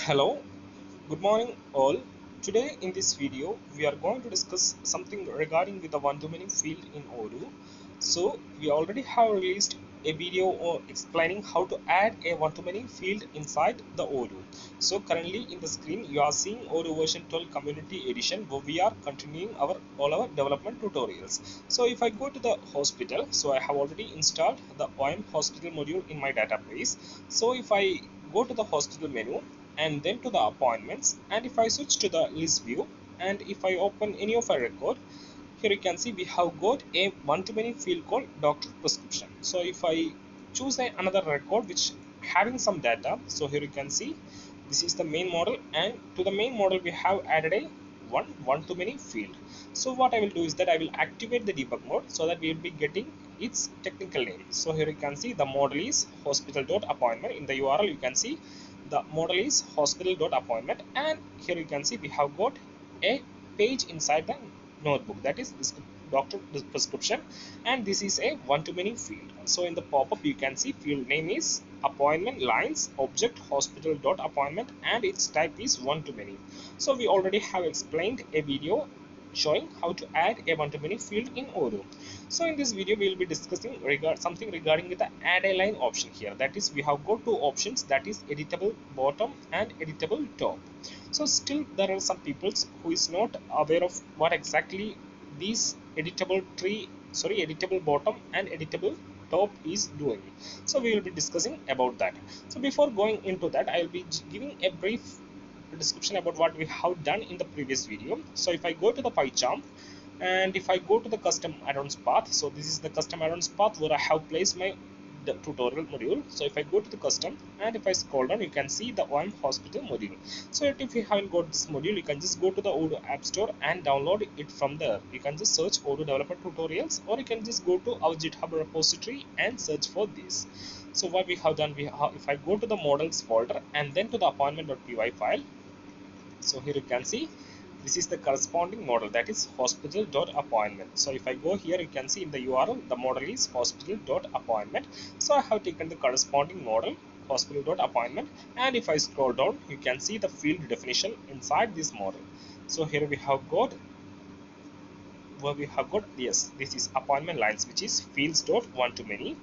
Hello, good morning all. Today in this video we are going to discuss something regarding with the one-to-many field in Odoo. So we already have released a video explaining how to add a one-to-many field inside the Odoo. So currently in the screen you are seeing Odoo version 12 community edition where we are continuing all our development tutorials. So if I go to the hospital, so I have already installed the OM hospital module in my database. So if I go to the hospital menu and then to the appointments, and if I switch to the list view and if I open any of our record, here you can see we have got a one-to-many field called doctor prescription. So if I choose another record which having some data, so here you can see this is the main model, and to the main model we have added a one-to-many field. So what I will do is that I will activate the debug mode so that we will be getting its technical name. So here you can see the model is hospital.appointment. In the URL you can see the model is hospital.appointment, and here you can see we have got a page inside the notebook, that is this doctor prescription, and this is a one-to-many field. So in the pop-up you can see field name is appointment lines object hospital.appointment, and its type is one-to-many. So we already have explained a video showing how to add a one-to-many field in Odoo. So in this video we will be discussing something regarding with the add a line option here. That is, we have got two options, that is editable bottom and editable top. So still there are some people who is not aware of what exactly these editable bottom and editable top is doing. So we will be discussing about that. So before going into that, I will be giving a brief description about what we have done in the previous video. So if I go to the pie chart and if I go to the custom add-ons path, so this is the custom add-ons path where I have placed my tutorial module. So if I go to the custom and if I scroll down, you can see the OM hospital module. So if you haven't got this module, you can just go to the Odoo app store and download it from there. You can just search Odoo development tutorials, or you can just go to our GitHub repository and search for this. So what we have done, if I go to the models folder and then to the appointment.py file, so here you can see this is the corresponding model, that is hospital.appointment. So if I go here, you can see in the URL the model is hospital.appointment. So I have taken the corresponding model hospital.appointment, and if I scroll down you can see the field definition inside this model. So here we have got yes, this is appointment lines, which is fields.one-to-many,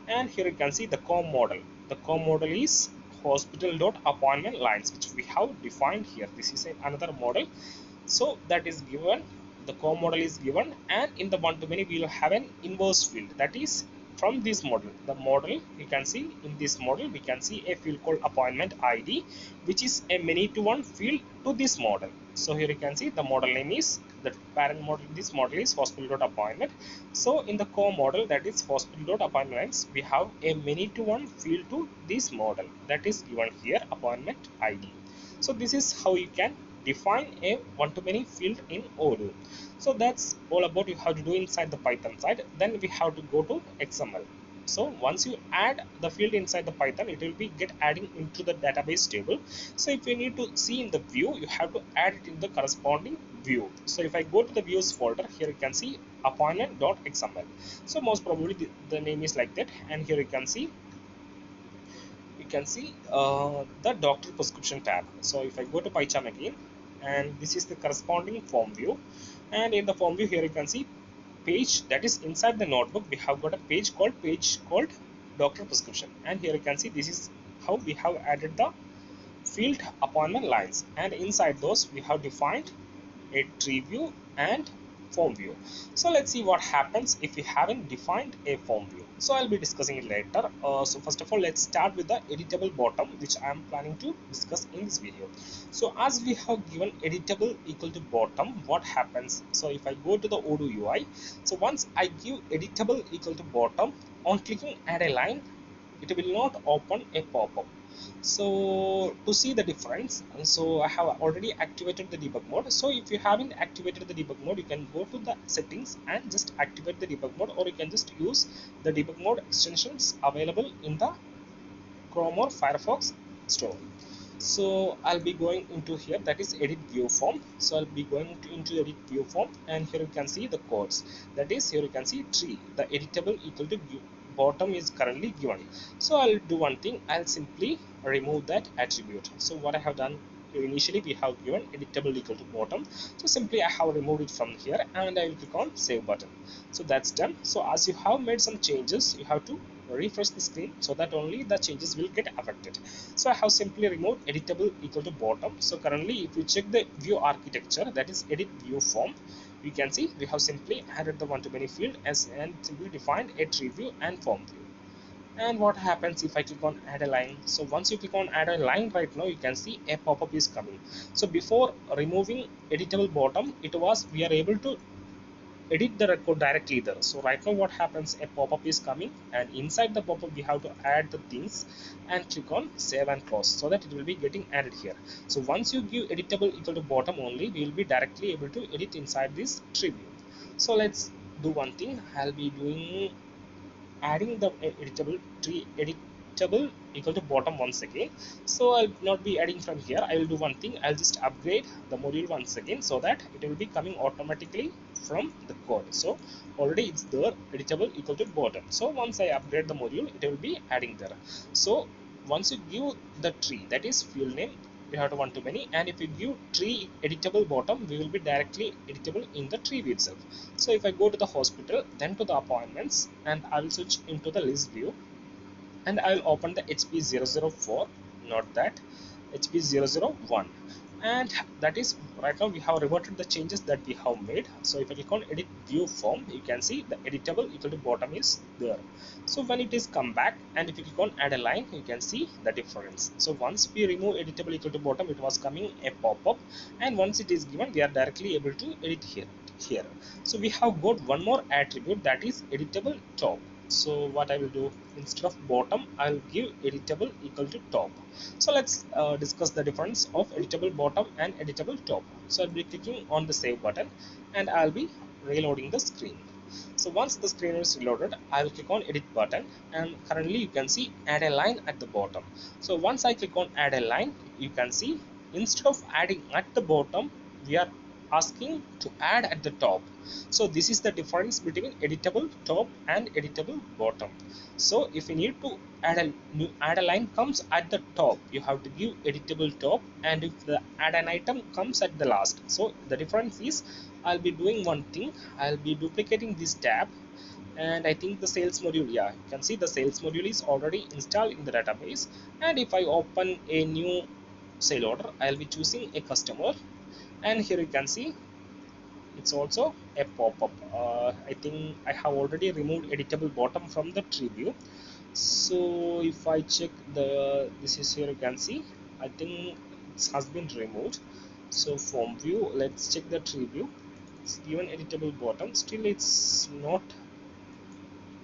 and here you can see the COM model. The COM model is hospital.appointment lines, which we have defined here. This is another model, so that is given, the COM model is given, and in the one-to-many we will have an inverse field, that is from this model. The model, you can see in this model we can see a field called appointment ID, which is a many to one field to this model. So here you can see the model name is the parent model, this model is hospital.appointment. So in the core model, that is hospital.appointments, we have a many to one field to this model, that is given here appointment ID. So this is how you can define a one-to-many field in Odoo. So that's all about you have to do inside the Python side. Then we have to go to XML. So once you add the field inside the Python, it will be get adding into the database table. So if you need to see in the view, you have to add it in the corresponding view. So if I go to the views folder, here you can see appointment.xml. So most probably the name is like that, and here you can see the doctor prescription tab. So if I go to PyCharm again, and this is the corresponding form view, and in the form view here you can see page, that is inside the notebook we have got a page called doctor prescription, and here you can see this is how we have added the field appointment lines, and inside those we have defined a tree view and form view. So let's see what happens if we haven't defined a form view. So I'll be discussing it later. So first of all, let's start with the editable bottom, which I am planning to discuss in this video. So as we have given editable equal to bottom, what happens? So if I go to the Odoo UI, so once I give editable equal to bottom, on clicking add a line, it will not open a pop-up. So to see the difference, so I have already activated the debug mode. So if you haven't activated the debug mode, you can go to the settings and just activate the debug mode, or you can just use the debug mode extensions available in the Chrome or Firefox store. So I'll be going into here, that is edit view form. So I'll be going into edit view form, and here you can see the codes, that is here you can see tree, the editable equal to view bottom is currently given. So I'll do one thing, I'll simply remove that attribute. So what I have done, initially we have given editable equal to bottom, so simply I have removed it from here and I will click on save button. So that's done. So as you have made some changes, you have to refresh the screen so that only the changes will get affected. So I have simply removed editable equal to bottom. So currently if you check the view architecture, that is edit view form, you can see we have simply added the one-to-many field as and simply defined a tree view and form view. And what happens if I click on add a line? So once you click on add a line, right now you can see a pop-up is coming. So before removing editable bottom, it was we are able to edit the record directly there. So right now what happens, a pop-up is coming and inside the pop-up we have to add the things and click on save and close so that it will be getting added here. So once you give editable equal to bottom only, we will be directly able to edit inside this tree view. So let's do one thing, I'll be doing adding the editable equal to bottom once again. So I'll not be adding from here, I will do one thing, I'll just upgrade the module once again so that it will be coming automatically from the code. So already it's there, editable equal to bottom. So once I upgrade the module, it will be adding there. So once you give the tree, that is field name, you have to one to many, and if you give tree editable bottom, we will be directly editable in the tree view itself. So if I go to the hospital, then to the appointments, and I will switch into the list view, and I will open the HP004, not that, HP001, and that is right now we have reverted the changes that we have made. So if I click on edit view form, you can see the editable equal to bottom is there. So when it is come back and if you click on add a line, you can see the difference. So once we remove editable equal to bottom, it was coming a pop-up, and once it is given, we are directly able to edit here. So we have got one more attribute, that is editable top. So what I will do, instead of bottom, I'll give editable equal to top. So let's discuss the difference of editable bottom and editable top. So I'll be clicking on the save button and I'll be reloading the screen. So once the screen is reloaded, I will click on edit button, and currently you can see add a line at the bottom. So once I click on add a line, you can see instead of adding at the bottom, we are asking to add at the top. So this is the difference between editable top and editable bottom. So if you need to add a line comes at the top, you have to give editable top, and if the add an item comes at the last. So the difference is, I'll be doing one thing, I'll be duplicating this tab, and I think the sales module, yeah, you can see the sales module is already installed in the database. And if I open a new sale order, I'll be choosing a customer, and here you can see it's also a pop-up. I think I have already removed editable bottom from the tree view. So if I check the this is here, you can see I think it has been removed. So form view, let's check the tree view, it's given editable bottom, still it's not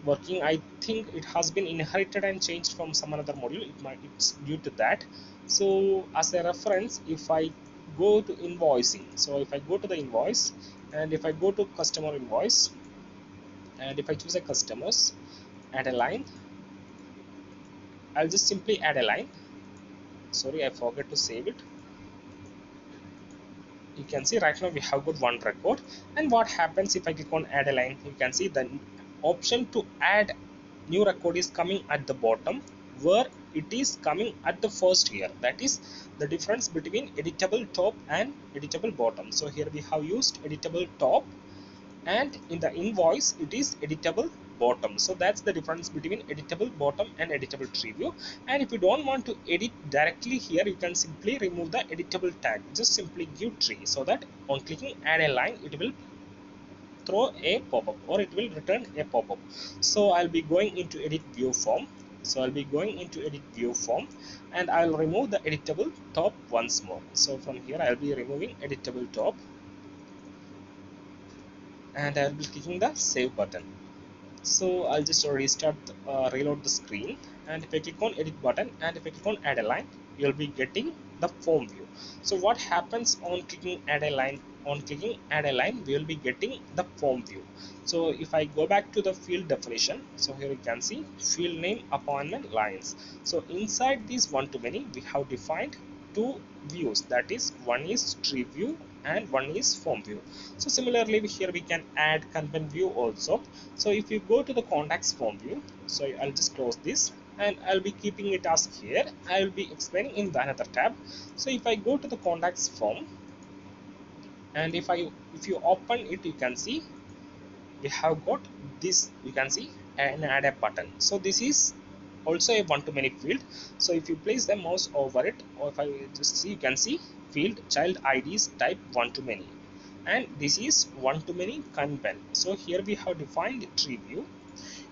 working. I think it has been inherited and changed from some another module, it's due to that. So as a reference, if I go to invoicing, so if I go to the invoice and if I go to customer invoice, and if I choose a customers, add a line, I'll just simply add a line. Sorry, I forgot to save it. You can see right now we have got one record. And what happens if I click on add a line, you can see the option to add new record is coming at the bottom, where it is coming at the first here. That is the difference between editable top and editable bottom. So here we have used editable top, and in the invoice it is editable bottom. So that's the difference between editable bottom and editable tree view. And if you don't want to edit directly here, you can simply remove the editable tag, just simply give tree, so that on clicking add a line, it will throw a pop-up or it will return a pop-up. So I'll be going into edit view form. So I'll be going into edit view form, and I'll remove the editable top once more. So from here I'll be removing editable top, and I'll be clicking the save button. So I'll just restart reload the screen, and if I click on edit button and if I click on add a line, you'll be getting the form view. So what happens on clicking add a line, we will be getting the form view. So if I go back to the field definition, so here you can see field name appointment lines. So inside this one to many, we have defined two views, that is one is tree view and one is form view. So similarly here we can add content view also. So if you go to the contacts form view, so I'll just close this and I'll be keeping it as here. I will be explaining in the another tab. So if I go to the contacts form, and if you open it, you can see we have got this, you can see an add a button. So this is also a one-to-many field. So if you place the mouse over it, or if I just see, you can see field child IDs type one-to-many, and this is one-to-many content. So here we have defined tree view.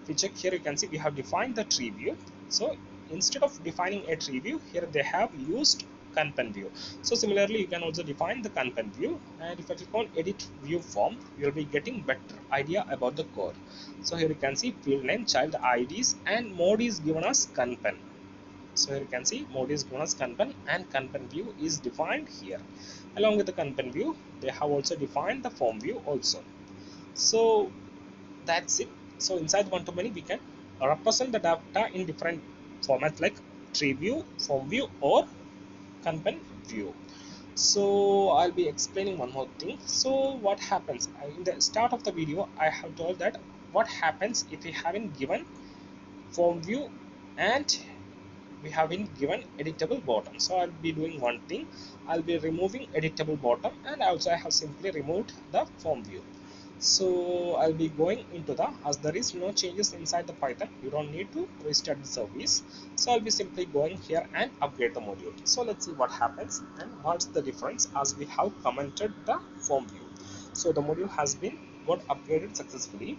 If you check here, you can see we have defined the tree view. So instead of defining a tree view, here they have used content view. So similarly you can also define the content view, and if I click on edit view form, you will be getting better idea about the code. So here you can see field name, child IDs, and mode is given as content. So here you can see mode is given as content, and content view is defined here. Along with the content view, they have also defined the form view also. So that's it. So inside one-to-many we can represent the data in different formats like tree view, form view, or content view. So I'll be explaining one more thing. So what happens in the start of the video, I have told that what happens if we haven't given form view and we haven't given editable bottom. So I'll be doing one thing, I'll be removing editable bottom, and also I have simply removed the form view. So I'll be going into the, as there is no changes inside the Python, you don't need to restart the service. So I'll be simply going here and upgrade the module. So let's see what happens and what's the difference as we have commented the form view. So the module has been got upgraded successfully.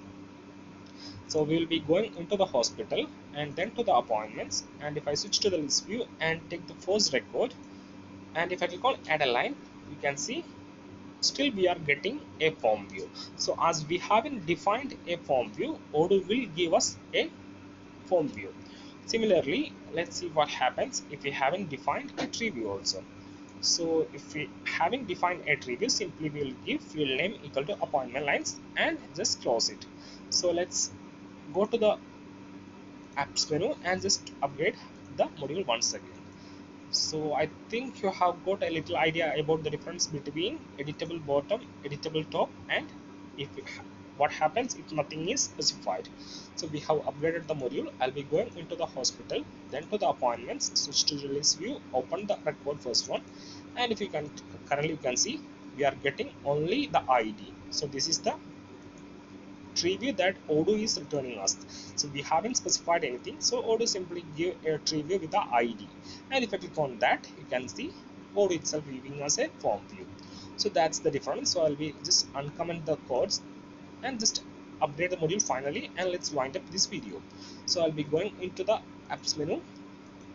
So we will be going into the hospital and then to the appointments, and if I switch to the list view and take the first record, and if I click on add a line, you can see still we are getting a form view. So as we haven't defined a form view, Odoo will give us a form view. Similarly, let's see what happens if we haven't defined a tree view also. So if we haven't defined a tree view, simply we will give field name equal to appointment lines and just close it. So let's go to the apps menu and just upgrade the module once again. So I think you have got a little idea about the difference between editable bottom, editable top, and if what happens if nothing is specified. So we have upgraded the module. I'll be going into the hospital, then to the appointments, switch to release view, open the record first one, and if you can currently you can see we are getting only the ID. So this is the tree view that Odoo is returning us. So we haven't specified anything, so Odoo simply give a tree view with the ID, and if I click on that, you can see Odoo itself giving us a form view. So that's the difference. So I'll be just uncomment the codes and just update the module finally, and let's wind up this video. So I'll be going into the apps menu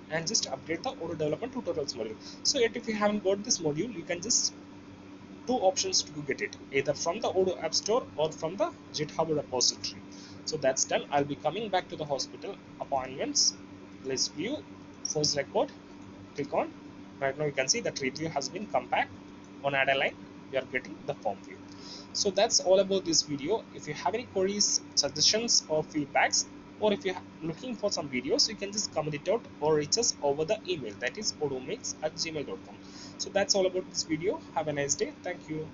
and just update the Odoo development tutorials module. So yet if you haven't got this module, you can just two options to get it, either from the Odoo App Store or from the GitHub repository. So that's done. I'll be coming back to the hospital, appointments, list view, first record, click on. Right now you can see that review has been come back on add a line. We are getting the form view. So that's all about this video. If you have any queries, suggestions, or feedbacks, or if you're looking for some videos, you can just comment it out or reach us over the email, that is odoomix@gmail.com. So that's all about this video. Have a nice day. Thank you.